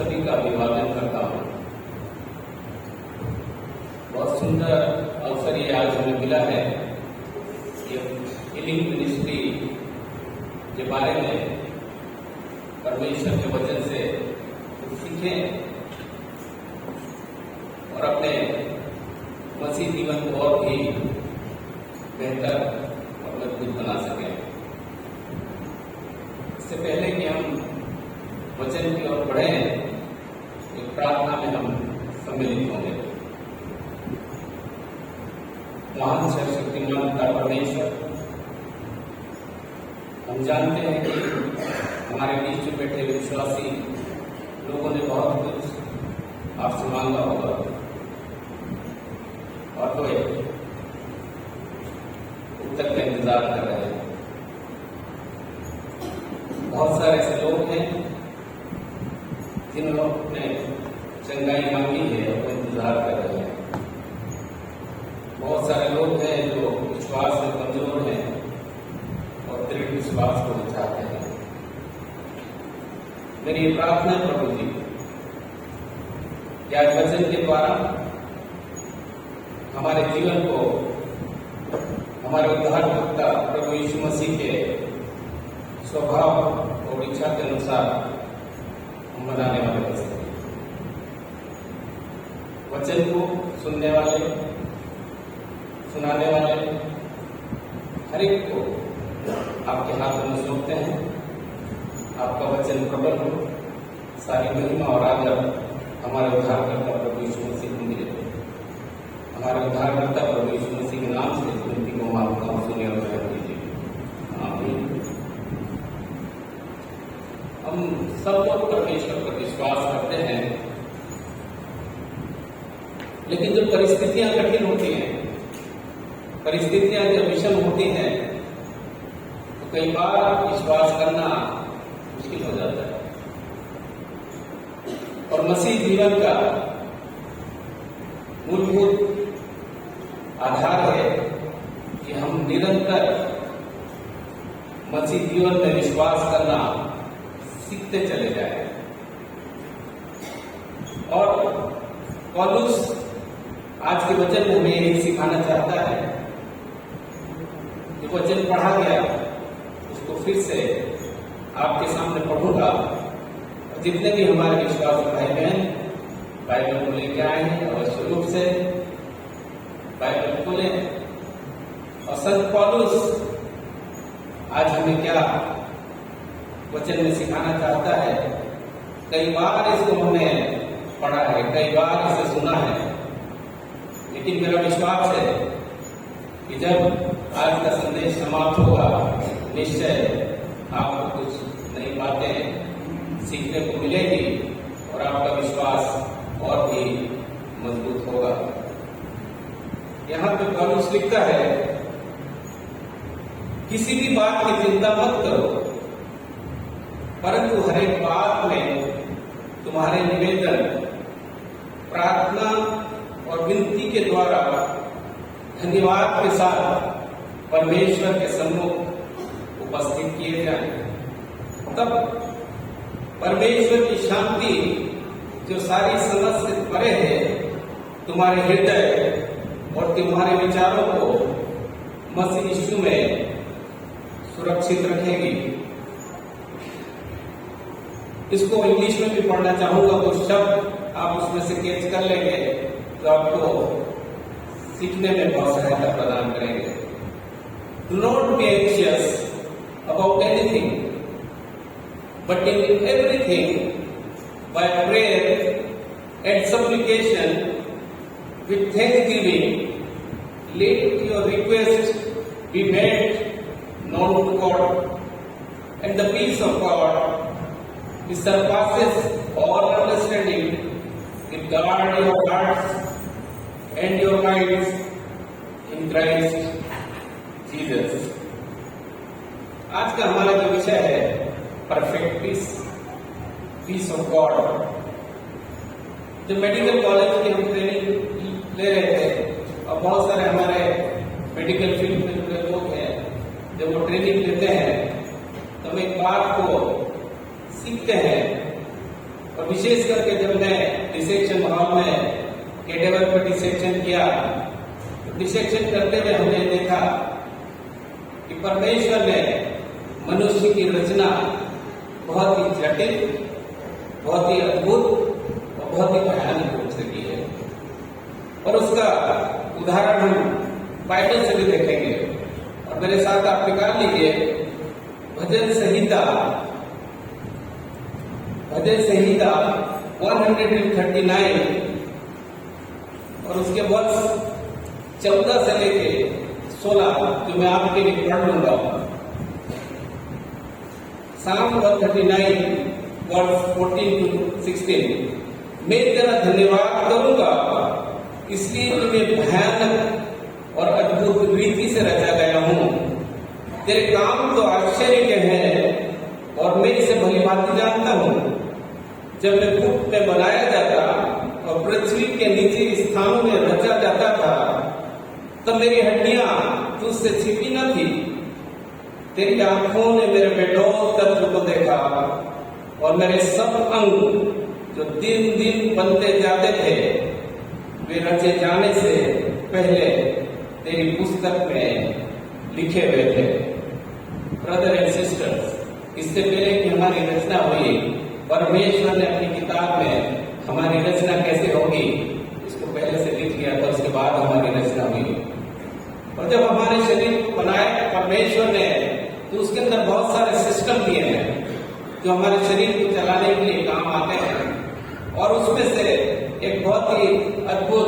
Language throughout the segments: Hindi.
सभी का अभिवादन करता हूँ। बहुत सुंदर अवसर ये आज हमें मिला है कि हीलिंग मिनिस्ट्री के बारे में परमेश्वर के वचन से कुछ सीखें और अपने मसीह जीवन को और भी बेहतर और मजबूत बना सकें। इससे पहले कि हम वचन की ओर बढ़े, एक प्रार्थना में हम सम्मिलित होंगे। महान सर्वशक्तिमान पिता परमेश्वर, हम जानते हैं कि हमारे बीच में बैठे विश्वासी लोगों ने बहुत कुछ आपसे मांगा होगा और तो उत्तर का इंतजार कर रहे हैं। बहुत सारे ऐसे लोग हैं जिन लोगों ने चंगाई मांगी है और इंतजार कर रहे हैं। बहुत सारे लोग हैं जो विश्वास में कमजोर हैं और दृढ़ विश्वास को चाहते हैं। मेरी प्रार्थना है प्रभु जी कि आज वचन के द्वारा हमारे जीवन को हमारे उद्धारकर्ता प्रभु यीशु मसीह के स्वभाव और इच्छा के अनुसार हम बनाने वाले बन सकें। वचन को सुनने वाले, सुनाने वाले हर एक को आपके हाथों में सौंपते हैं। आपका वचन प्रबल हो, सारी महिमा और आदर हमारे उद्धारकर्ता प्रभु यीशु मसीह को मिले। हमारे उद्धारकर्ता प्रभु यीशु मसीह के नाम से विनती को मांगता हूं, सुनिए और ग्रहण कीजिए। आमीन। हम सब लोग परमेश्वर पर विश्वास करते हैं, लेकिन जब परिस्थितियां कठिन होती हैं, परिस्थितियां जब विषम होती हैं, तो कई बार विश्वास करना मुश्किल हो जाता है। और मसीह जीवन का मूलभूत आधार है कि हम निरंतर मसीह जीवन में विश्वास करना सीखते चले जाएं। और पौलुस आज के वचन में हमें यही सिखाना चाहता है। जो वचन पढ़ा गया उसको फिर से आपके सामने पढ़ूंगा, और जितने भी हमारे विश्वास भाई बहन बाइबल को लेके आए हैं अवश्य रूप से बाइबल खोलें। और संत पौलुस आज हमें क्या वचन में सिखाना चाहता है। कई बार इसको हमने पढ़ा है, कई बार इसे सुना है, लेकिन मेरा विश्वास है कि जब आज का संदेश समाप्त होगा, निश्चय आपको कुछ नई बातें सीखने को मिलेगी और आपका विश्वास और भी मजबूत होगा। यहाँ पे पौलुस लिखता है, किसी भी बात की चिंता मत करो, परंतु हर एक बात में तुम्हारे निवेदन, प्रार्थना और विनती के द्वारा धन्यवाद के साथ परमेश्वर के सम्मुख उपस्थित किए जाएं। तब परमेश्वर की शांति जो सारी समझ से परे है, तुम्हारे हृदय और तुम्हारे विचारों को मसीह यीशु में सुरक्षित रखेगी। इसको इंग्लिश में भी पढ़ना चाहूंगा, कुछ शब्द आप उसमें से कैच कर लेंगे तो आपको सीखने में बहुत सहायता प्रदान करेंगे। Do not be anxious about anything, but in everything by prayer and supplication with thanksgiving let your request be made known to God, and the peace of God which surpasses all understanding will guard your hearts and your minds in Christ Jesus। आज का हमारा जो विषय है perfect peace, peace of God. जो मेडिकल कॉलेज की हम ट्रेनिंग ले रहे थे, और बहुत सारे हमारे मेडिकल फील्ड में जो लोग हैं जब वो ट्रेनिंग लेते हैं तो हम एक बात को सीखते हैं और विशेष करके जब मैं डिसेक्शन हॉल में कैडेवर पर डिसेक्शन किया, डिसेक्शन करते हुए हमने देखा कि परमेश्वर ने मनुष्य की रचना बहुत ही जटिल, बहुत ही अद्भुत और बहुत ही भयानक रूप से की है। और उसका उदाहरण हम बाइबल से भी देखेंगे। और मेरे साथ आप निकाल लीजिए भजन संहिता 139 और उसके वर्ष 14 से लेके 16 जो मैं आपके लिए पढ़ लूंगा। Psalm 139 वर्ष 14 to 16। मैं तेरा धन्यवाद करूंगा इसलिए तुम्हें भयानक और अद्भुत रीति से रचा गया हूं। तेरे काम तो आश्चर्य के हैं और मैं इसे भली भांति जानता हूं। जब मैं गुप्त में बनाया जाता और पृथ्वी के नीचे स्थानों में रचा जाता था, तब मेरी हड्डियां तुझसे छिपी न थी। तेरी आंखों ने मेरे बेडौल तत्व को देखा और मेरे सब अंग जो दिन दिन बनते जाते थे, वे रचे जाने से पहले तेरी पुस्तक में लिखे हुए थे। ब्रदर एंड सिस्टर्स, इससे पहले कि हमारी रचना हुई, परमेश्वर ने अपनी किताब में हमारी रचना कैसे होगी इसको पहले से लिख लिया था। उसके बाद हमारी रचना हुई। और जब हमारे शरीर को बनाया परमेश्वर ने, तो उसके अंदर बहुत सारे सिस्टम दिए हैं जो हमारे शरीर को चलाने के लिए काम आते हैं। और उसमें से एक बहुत ही अद्भुत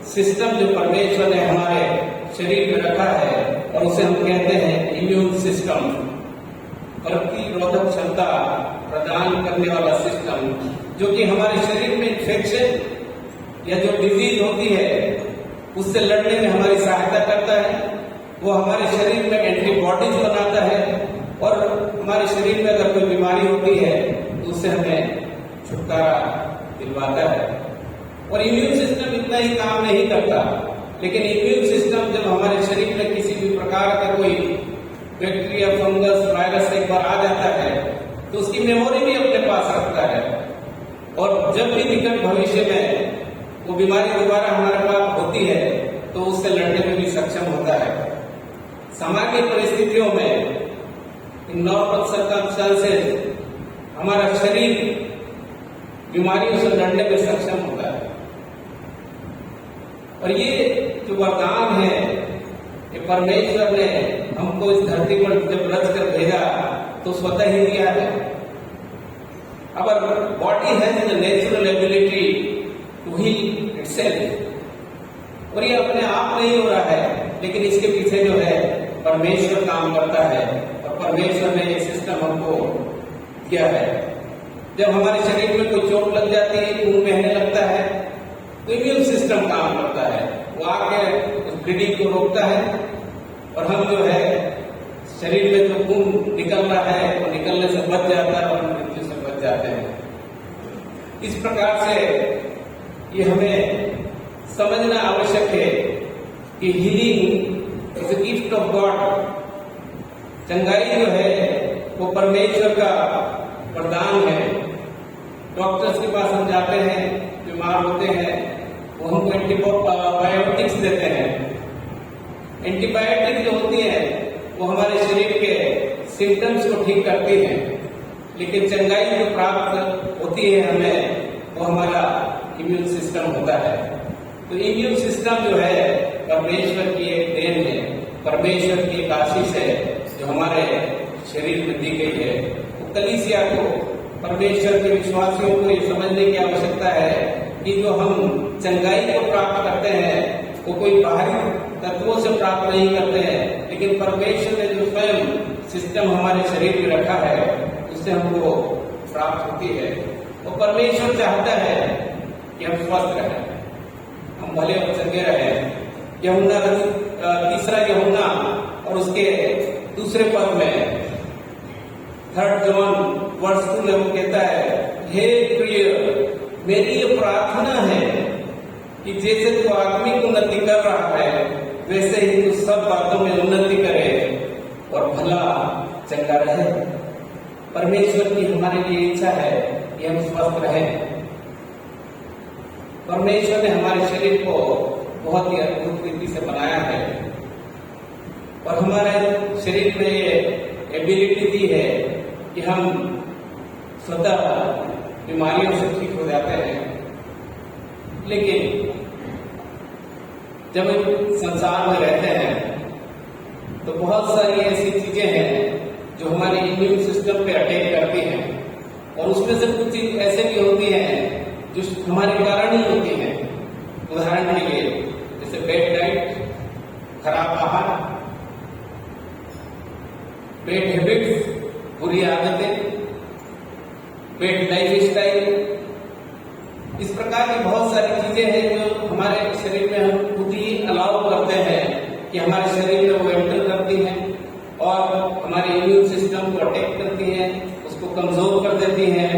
सिस्टम जो परमेश्वर ने हमारे शरीर में रखा है, और उसे हम कहते हैं इम्यून सिस्टम, प्रतिरोधक क्षमता प्रदान करने वाला सिस्टम, जो कि हमारे शरीर में इन्फेक्शन या जो डिजीज होती है उससे लड़ने में हमारी सहायता करता है। वो हमारे शरीर में एंटीबॉडीज बनाता है और हमारे शरीर में अगर कोई बीमारी होती है तो उससे हमें छुटकारा दिलवाता है। और इम्यून सिस्टम इतना ही काम नहीं करता, लेकिन इम्यून सिस्टम जब हमारे शरीर में किसी भी प्रकार का कोई बैक्टीरिया, फंगस, वायरस एक बार आ जाता है तो उसकी मेमोरी भी अपने पास रखता है। और जब भी निकट भविष्य में वो बीमारी दोबारा हमारे पास होती है तो उससे लड़ने में भी सक्षम होता है। सामान्य परिस्थितियों में, इन नॉर्मल सर्कमस्टेंसेस, हमारा शरीर बीमारियों से लड़ने में सक्षम होता है। और ये जो वरदान है, ये परमेश्वर ने हमको इस धरती पर जब रच कर भेजा तो स्वतः ही दिया है। Our body has the natural ability to heal itself। और ये अपने आप नहीं हो रहा है, लेकिन इसके पीछे जो है परमेश्वर काम करता है। और परमेश्वर ने ये सिस्टम हमको किया है। जब हमारे शरीर में कोई चोट लग जाती है, खून बहने लगता है, तो इम्यून सिस्टम काम करता है। वो आके उस ब्लीडिंग को रोकता है और हम जो है शरीर में जो खून निकल रहा है वो निकलने से बच जाता है और मृत्यु से बच जाते हैं। इस प्रकार से ये हमें समझना आवश्यक है कि healing is a gift of God. चंगाई जो है वो परमेश्वर का वरदान है। डॉक्टर्स के पास हम जाते हैं, बीमार होते हैं, वो हमको एंटीबायोटिक्स देते हैं। एंटीबायोटिक जो होती है वो हमारे शरीर के सिम्टम्स को ठीक करती है, लेकिन चंगाई जो प्राप्त होती है हमें, वो हमारा इम्यून सिस्टम होता है। तो इम्यून सिस्टम जो है परमेश्वर की एक देन है, परमेश्वर की एक आशीष है जो हमारे शरीर में दी गई है। तो कलीसिया को, परमेश्वर के विश्वासियों को ये समझने की आवश्यकता है कि जो हम चंगाई को प्राप्त करते हैं वो कोई बाहरी तत्वों से प्राप्त नहीं करते हैं, लेकिन परमेश्वर ने जो स्वयं सिस्टम हमारे शरीर में रखा है उससे हमको प्राप्त होती है। और परमेश्वर चाहता है कि हम स्वस्थ रहें, हम भले और चंगे रहें। यूहन्ना तीसरा यूहन्ना और उसके दूसरे पद में 3 जॉन वर्ष 2 में वो कहता है, हे प्रिय, मेरी ये प्रार्थना है कि जैसे तू आत्मिक उन्नति कर रहा है वैसे ही तू सब बातों में उन्नति करे और भला चंगा रहे। परमेश्वर की हमारे लिए इच्छा है कि हम स्वस्थ रहें। परमेश्वर ने हमारे शरीर को बहुत ही अद्भुत रीति से बनाया है और हमारे शरीर में ये एबिलिटी दी है कि हम स्वतः बीमारियों से ठीक हो जाते हैं। लेकिन जब हम संसार में रहते हैं तो बहुत सारी ऐसी चीजें हैं जो हमारे इम्यून सिस्टम पे अटैक करती हैं और उसमें से कुछ चीज ऐसे भी होती हैं जो हमारे कारण ही होती हैं। उदाहरण के लिए जैसे बैड डाइट, खराब आहार, बैड हैबिट्स, बुरी आदतें, बैड लाइफ स्टाइल, इस प्रकार की बहुत सारी चीजें हैं जो हमारे शरीर में हम खुद ही अलाउ करते हैं कि हमारे शरीर में वो एंटर करती हैं और हमारे इम्यून सिस्टम को अटैक करती हैं, उसको कमजोर कर देती हैं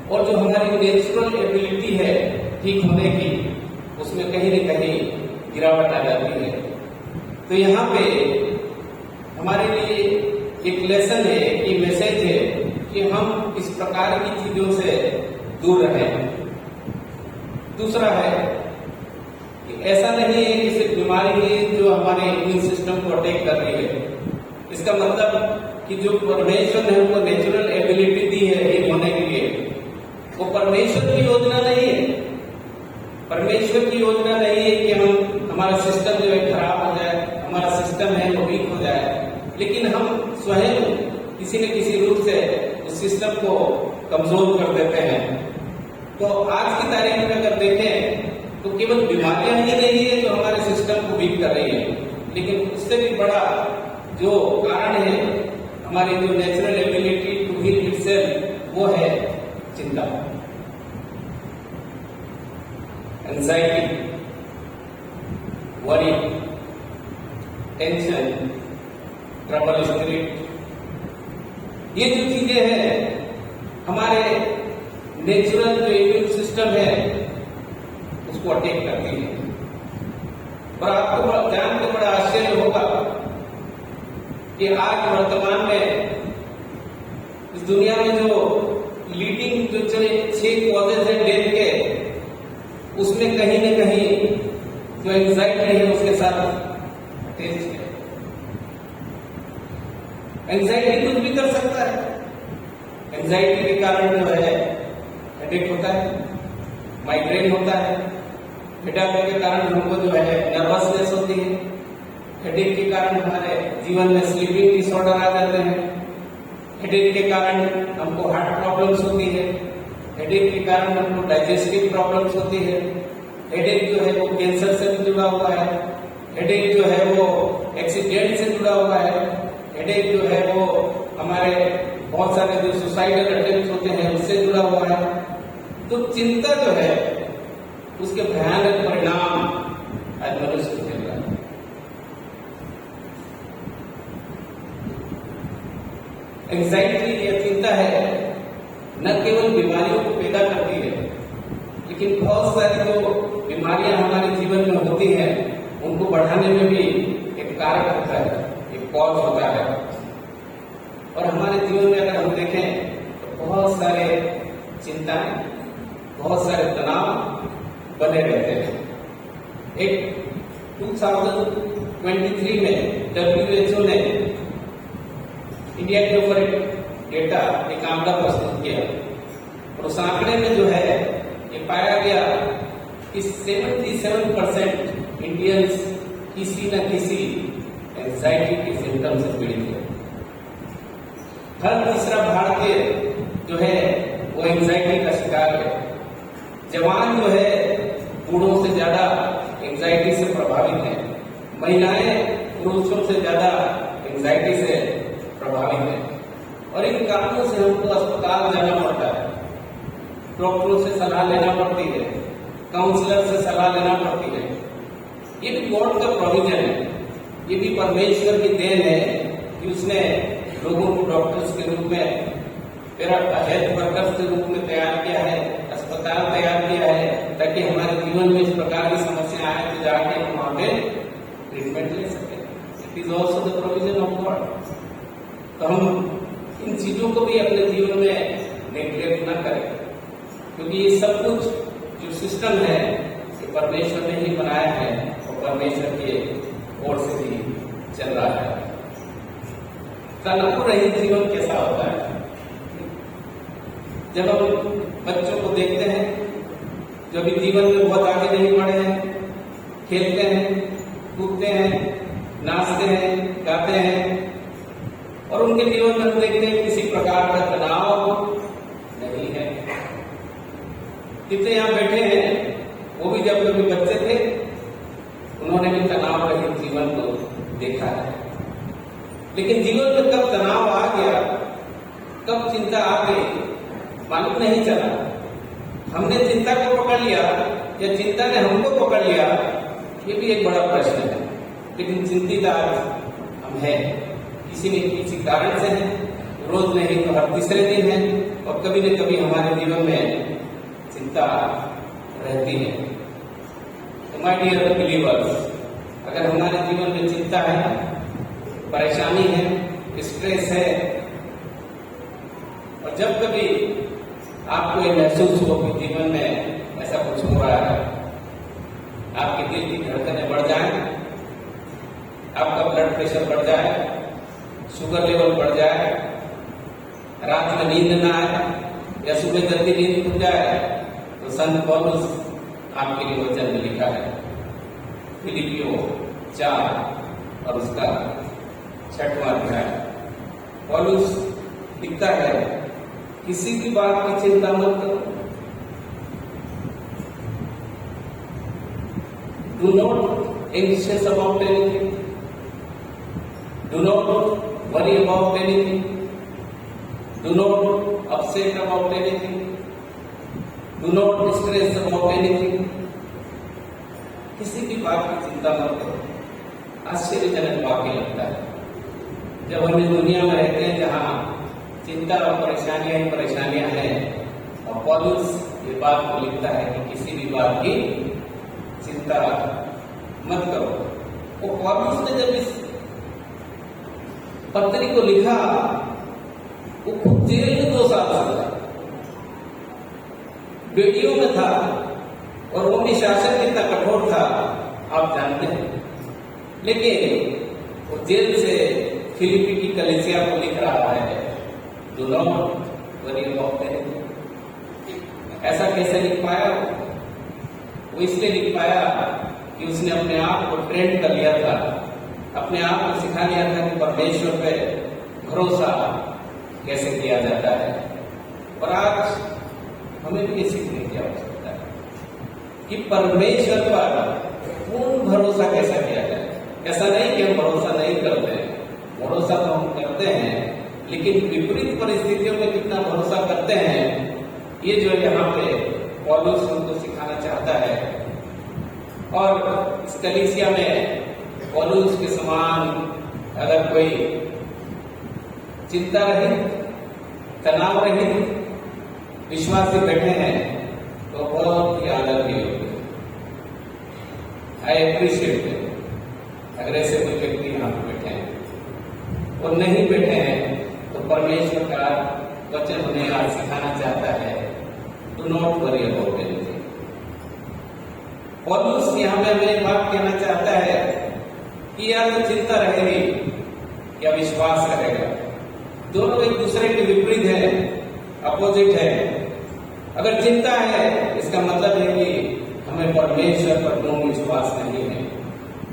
और जो हमारी नेचुरल एबिलिटी है ठीक होने की, उसमें कहीं न कहीं गिरावट आ जाती है। तो यहाँ पे हमारे लिए एक लेसन है, एक मैसेज है कि हम इस प्रकार की चीजों से दूर रहें। दूसरा है कि ऐसा नहीं है कि सिर्फ बीमारी है जो हमारे इम्यून सिस्टम को अटैक कर रही है। इसका मतलब कि जो परमेश्वर ने हमको नेचुरल एबिलिटी दी है ठीक होने के लिए, वो परमेश्वर की योजना नहीं है। परमेश्वर की योजना नहीं है कि हमारा सिस्टम जो है खराब हो जाए, हमारा सिस्टम है वो वीक हो जाए, लेकिन हम स्वयं किसी न किसी रूप से उस सिस्टम को कमजोर कर देते हैं। तो आज की तारीख में अगर देखें तो केवल बीमारियां ही नहीं है जो हमारे सिस्टम को वीक कर रही है, लेकिन उससे भी बड़ा जो कारण है हमारी जो natural ability to heal itself, वो है चिंता, anxiety, worry, tension, trouble spirit. ये जो चीजें हैं हमारे नेचुरल जो इम्यून सिस्टम है उसको अटैक करती है। और आपको जान के बड़ा आश्चर्य होगा कि आज वर्तमान में इस दुनिया में जो लीडिंग जो 6 कॉजेज है डेथ के, उसमें कहीं न कहीं जो एंजाइटी है उसके साथ अटैच है। एंजाइटी कुछ भी कर सकता है। एंजाइटी के कारण जो है हेडेक होता है, माइग्रेन होता है। हेडेक के कारण हमको जो है नर्वसनेस होती है। हेडेक के कारण हमारे जीवन में स्लीपिंग डिसऑर्डर आ जाते हैं। हेडेक के कारण हमको हार्ट प्रॉब्लम्स होती है। हेडेक के कारण हमको डाइजेस्टिव प्रॉब्लम्स होती है। हेडेक जो है वो कैंसर से भी जुड़ा हुआ है। हेडेक जो है वो एक्सीडेंट से जुड़ा हुआ है। हेडेक जो है वो हमारे बहुत सारे जो सुसाइडल अटेम्प्ट होते हैं उससे जुड़ा हुआ है। तो चिंता जो है उसके भयानक परिणाम आज मनुष्य को मिल रहा है। एंजाइटी या चिंता है न केवल बीमारियों को पैदा करती है, लेकिन बहुत सारी जो बीमारियां हमारे जीवन में होती हैं उनको बढ़ाने में भी एक कारक होता है, एक कॉज होता है। और हमारे जीवन में अगर हम देखें तो बहुत सारे चिंताएं, बहुत सारे तनाव बने रहते हैं। एक 2023 में WHO ने इंडिया के ऊपर एक डेटा, एक आंकड़ा प्रस्तुत किया और उस आंकड़े में जो है ये पाया गया कि 77% इंडियंस किसी न किसी एंजाइटी के सिम्टम से पीड़ित है। हर तीसरा भारतीय जो है वो एंजाइटी का शिकार है। जवान जो है बूढ़ों से ज्यादा एंजाइटी से प्रभावित है। महिलाएं पुरुषों से ज्यादा एंजाइटी से प्रभावित है। और इन कारणों से हमको अस्पताल जाना पड़ता है, डॉक्टरों से सलाह लेना पड़ती है, काउंसलर से सलाह लेना पड़ती है। ये भी गॉड का प्रोविजन है, ये भी परमेश्वर की देन है कि उसने लोगों को डॉक्टर्स के रूप में, हेल्थ वर्कर्स के रूप में तैयार किया है, अस्पताल तैयार किया है, ताकि हमारे जीवन में इस प्रकार की समस्या आए तो जाके हम वहां पे ट्रीटमेंट ले सके। It is also the provision of God. तो हम इन चीजों को भी अपने जीवन में नेग्लेक्ट न करें। क्योंकि ये सब कुछ जो सिस्टम है ये परमेश्वर ने ही बनाया है और परमेश्वर के ओर से ही चल रहा है। तनाव रहित जीवन कैसा होता है? जब हम बच्चों को देखते हैं जो अभी जीवन में बहुत आगे नहीं बढ़े हैं, खेलते हैं, कूदते हैं, नाचते हैं, गाते हैं, और उनके जीवन में हम देखते हैं किसी प्रकार का तनाव नहीं है। कितने यहाँ बैठे हैं वो भी जब कभी बच्चे थे उन्होंने भी तनाव रहित जीवन को देखा है। लेकिन जीवन में कब तनाव आ गया, कब चिंता आ गई, मालूम नहीं चला। हमने चिंता को पकड़ लिया या चिंता ने हमको पकड़ लिया, ये भी एक बड़ा प्रश्न है। लेकिन चिंतित आज हम हैं, किसी न किसी कारण से है, रोज नहीं तो हर तीसरे दिन है, और कभी न कभी हमारे जीवन में चिंता रहती है। तो माय डियर बिलीवर्स, अगर हमारे जीवन में चिंता है, परेशानी है, स्ट्रेस है, और जब कभी आपको ये महसूस हो कि जीवन में ऐसा कुछ हो रहा है, आपके दिल की धड़कनें बढ़ जाए, आपका ब्लड प्रेशर बढ़ जाए, शुगर लेवल बढ़ जाए, रात में नींद न आए या सुबह जल्दी नींद खुल जाए, तो संत पौलुस आपके लिए वचन में लिखा है फिलिपियों 4 और उसका 6वां अध्याय। पौलुस लिखता है, किसी की बात की चिंता मत करो, do not anxious about anything, do not worry about anything, do not upset about anything, do not stress about anything. किसी की बात की चिंता मत करो। आश्चर्यजनक वाक्य लगता है जब हम इस दुनिया में रहते हैं जहां चिंता और परेशानियां ही परेशानियां हैं, और पौलुस ये बात को लिखता है कि किसी भी बात की चिंता मत करो। वो पौलुस ने जब इस पत्री को लिखा, वो खुद जेल में 2 साल था, बेटियों में था, और रोमी शासन कितना कठोर था आप जानते हैं। लेकिन वो जेल से फिलिपी की कलीसिया को लिख रहा है, do not worry about anything. ऐसा कैसे लिख पाया? वो इसलिए लिख पाया कि उसने अपने आप को ट्रेन कर लिया था, अपने आप को सिखा लिया था कि परमेश्वर पे भरोसा कैसे किया जाता है। और आज हमें भी ये सीखने की आवश्यकता है कि परमेश्वर पर पूर्ण भरोसा कैसा किया जाए। ऐसा नहीं कि हम भरोसा नहीं करते हैं, भरोसा तो हम करते हैं, लेकिन विपरीत परिस्थितियों में कितना भरोसा करते हैं, ये जो यहाँ पे पौलुस हमको सिखाना चाहता है। और इस कलीसिया में पौलुस के समान अगर कोई चिंता रहित, तनाव रहित विश्वासी बैठे हैं तो बहुत ही आदर की होगी। आई एप्रिशिएट अगर ऐसे कोई व्यक्ति यहाँ पे बैठे हैं, और नहीं बैठे हैं तो परमेश्वर का वचन उन्हें आज सिखाना चाहता है, do not worry about anything. पौलुस यहाँ पे हमें बात कहना चाहता है कि या तो चिंता रहेगी या विश्वास रहेगा। दोनों एक दूसरे के विपरीत है, अपोजिट है। अगर चिंता है इसका मतलब है कि हमें परमेश्वर पर पूर्ण विश्वास नहीं है,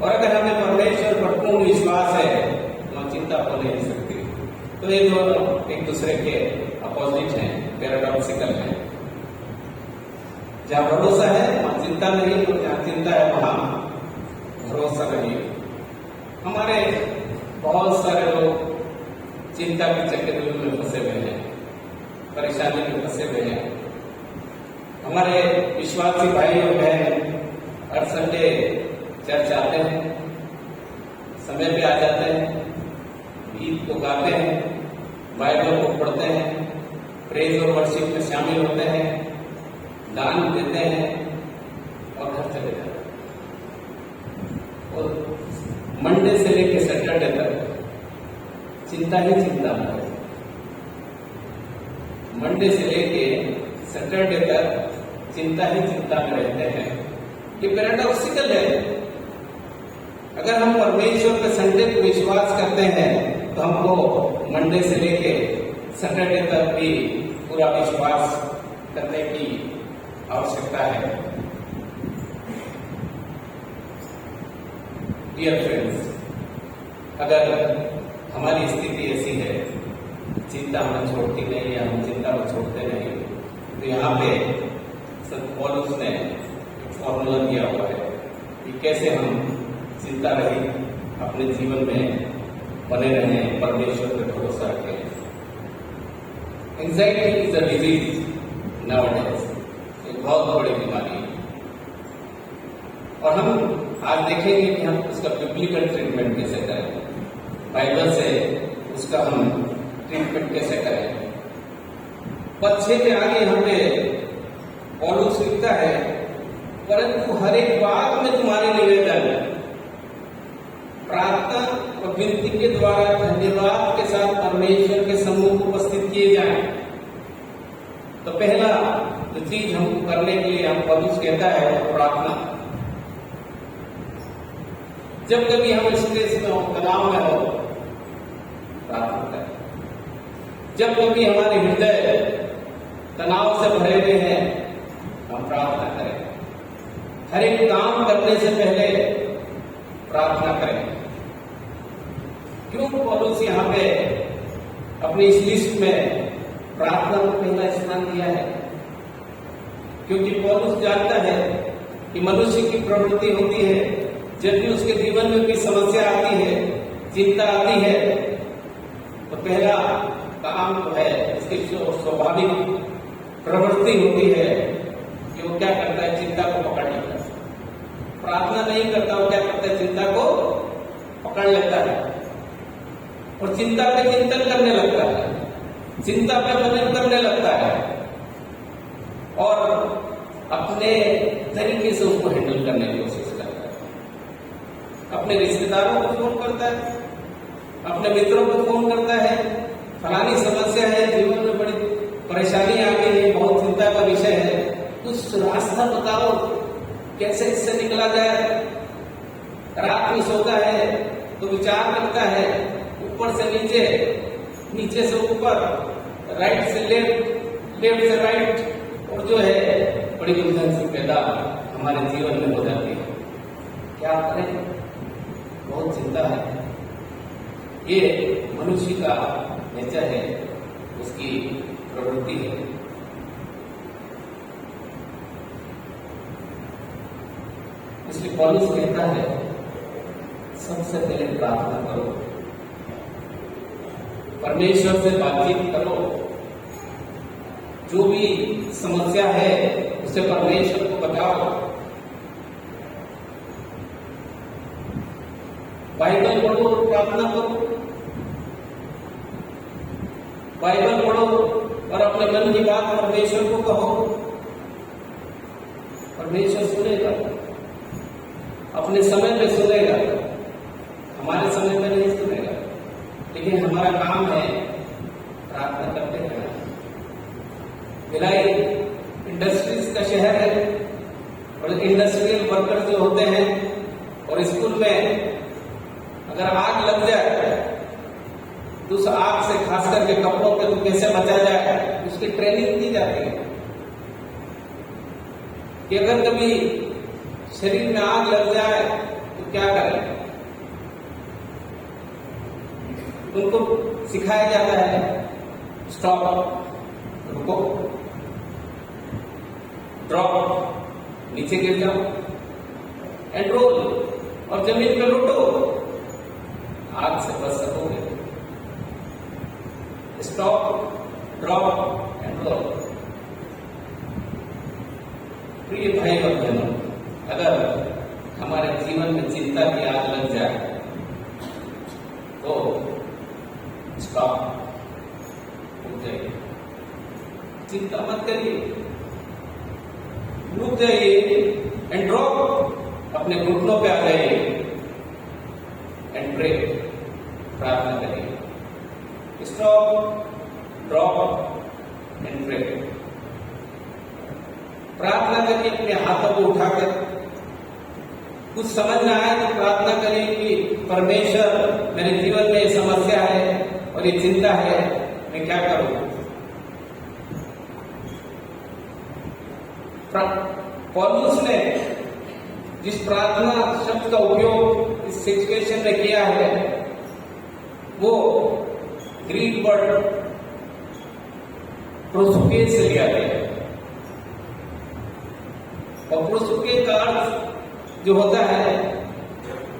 और अगर हमें परमेश्वर पर पूर्ण विश्वास है तो हम चिंता हो नहीं सकती। तो ये दोनों एक दूसरे के अपोजिट हैं, पैराडॉक्सिकल हैं। जहाँ भरोसा है वहां चिंता नहीं, और जहाँ चिंता है वहां भरोसा नहीं। हमारे बहुत सारे लोग चिंता के चक्रव्यूह में फंसे हुए हैं, परेशानी में फंसे हुए हैं। हमारे विश्वासी भाई और बहन हर संडे चर्च आते हैं, समय पे आ जाते हैं, गीत को गाते हैं, बाइबल को पढ़ते हैं, प्रेज और वर्शिप में शामिल होते हैं, दान देते हैं और घर चले जाते हैं। और मंडे से लेकर सैटरडे तक चिंता ही चिंता है। मंडे से लेके सैटरडे तक चिंता ही चिंता में रहते हैं। ये पैराडॉक्सिकल है। अगर हम परमेश्वर पे संडे को विश्वास करते हैं तो हमको मंडे से लेके सैटरडे तक भी पूरा विश्वास करने की आवश्यकता है। डियर फ्रेंड्स, अगर हमारी स्थिति ऐसी है, चिंता हमें छोड़ती नहीं है, हम चिंता को छोड़ते नहीं, तो यहाँ पे संत पौलुस ने एक फॉर्मूला दिया हुआ है कि कैसे हम चिंता रहित अपने जीवन में बने रहें, परमेश्वर पर भरोसा रखें। Anxiety is a disease nowadays, एक बहुत बड़ी बीमारी है और हम आज देखेंगे कि हम उसका बिब्लिकल ट्रीटमेंट कैसे करें, बाइबल से उसका हम ट्रीटमेंट कैसे करें। पद 6 के आगे यहाँ पे पौलुस लिखता है, परंतु हर एक बात में तुम्हारे निवेदन प्रार्थना और विनती के द्वारा धन्यवाद के साथ परमेश्वर के सम्मुख उपस्थित किए जाएं। तो पहला जो चीज हमको करने के लिए हम पौलुस कहता है वो प्रार्थना। जब कभी हम स्ट्रेस में हो, तनाव में हो, प्रार्थना करें। जब कभी हमारे हृदय तनाव से भरे हुए हैं, हम प्रार्थना करें। हर एक काम करने से पहले प्रार्थना करें। क्यों पौलुस यहाँ पे अपनी इस लिस्ट में प्रार्थना को पहला स्थान दिया है? क्योंकि पौलुस जानता है कि मनुष्य की प्रवृत्ति होती है, जब भी उसके जीवन में कोई समस्या आती है, चिंता आती है, तो पहला काम जो है, इसकी जो स्वाभाविक प्रवृत्ति होती है कि वो क्या करता है, चिंता को पकड़ लेता है। प्रार्थना नहीं करता, वो क्या करता है, चिंता को पकड़ लेता है और चिंता पे चिंतन करने लगता है, चिंता पे मनन करने लगता है और अपने तरीके से उसको हैंडल करने की कोशिश करता है। अपने रिश्तेदारों को फोन करता है, अपने मित्रों को फोन करता है, फलानी समस्या है, जीवन में बड़ी परेशानी आ गई है, बहुत चिंता का विषय है, कुछ रास्ता बताओ कैसे इससे निकला जाए। रात में सोता है तो विचार करता है, ऊपर से नीचे, नीचे से ऊपर, राइट से लेफ्ट, लेफ्ट से राइट, और जो है बड़ी उलझन सी पैदा हमारे जीवन में हो जाती है। क्या करें, बहुत चिंता है। ये मनुष्य का नेचर है, उसकी प्रवृत्ति है। इसलिए पौलुस कहता है, सबसे पहले प्रार्थना करो, परमेश्वर से बातचीत करो, जो भी समस्या है उसे परमेश्वर को बताओ। बाइबल पढ़ो और प्रार्थना करो, बाइबल पढ़ो और अपने मन की बात परमेश्वर को कहो। परमेश्वर सुनेगा, अपने समय पे सुनेगा, हमारे समय पे नहीं सुनेगा, लेकिन हमारा काम है प्रार्थना करते रहना। भिलाई इंडस्ट्रीज का शहर है और इंडस्ट्रियल वर्कर जो होते हैं और स्कूल में अगर आग लग जाए तो उस आग से खास करके कपड़ों पे तो कैसे बचा जाए, उसकी ट्रेनिंग दी जाती है कि अगर कभी शरीर में आग लग जाए तो क्या करें। उनको सिखाया जाता है, स्टॉप, रुको, ड्रॉप, नीचे गिर जाओ, एंड रोल, और जमीन पे लुटो, आग से बच सकोगे। Stop, drop and roll. प्रिय भाई और बहनों, अगर हमारे जीवन में चिंता की आग लग जाए तो स्टॉप, रुक जाइए, चिंता मत करिए, रुक जाइए एंड ड्रॉप, अपने घुटनों पे आ जाइए एंड प्रे, प्रार्थना करिए। Stop, drop and pray. प्रार्थना करिए अपने हाथों को उठाकर। कुछ समझ ना आए तो प्रार्थना करिए कि परमेश्वर मेरे जीवन में ये समस्या है और ये चिंता है, मैं क्या करूं। पौलुस ने जिस प्रार्थना शब्द का उपयोग इस सिचुएशन में किया है वो ग्रीक वर्ड प्रोसुके से लिया गया और प्रोसुके का अर्थ जो होता है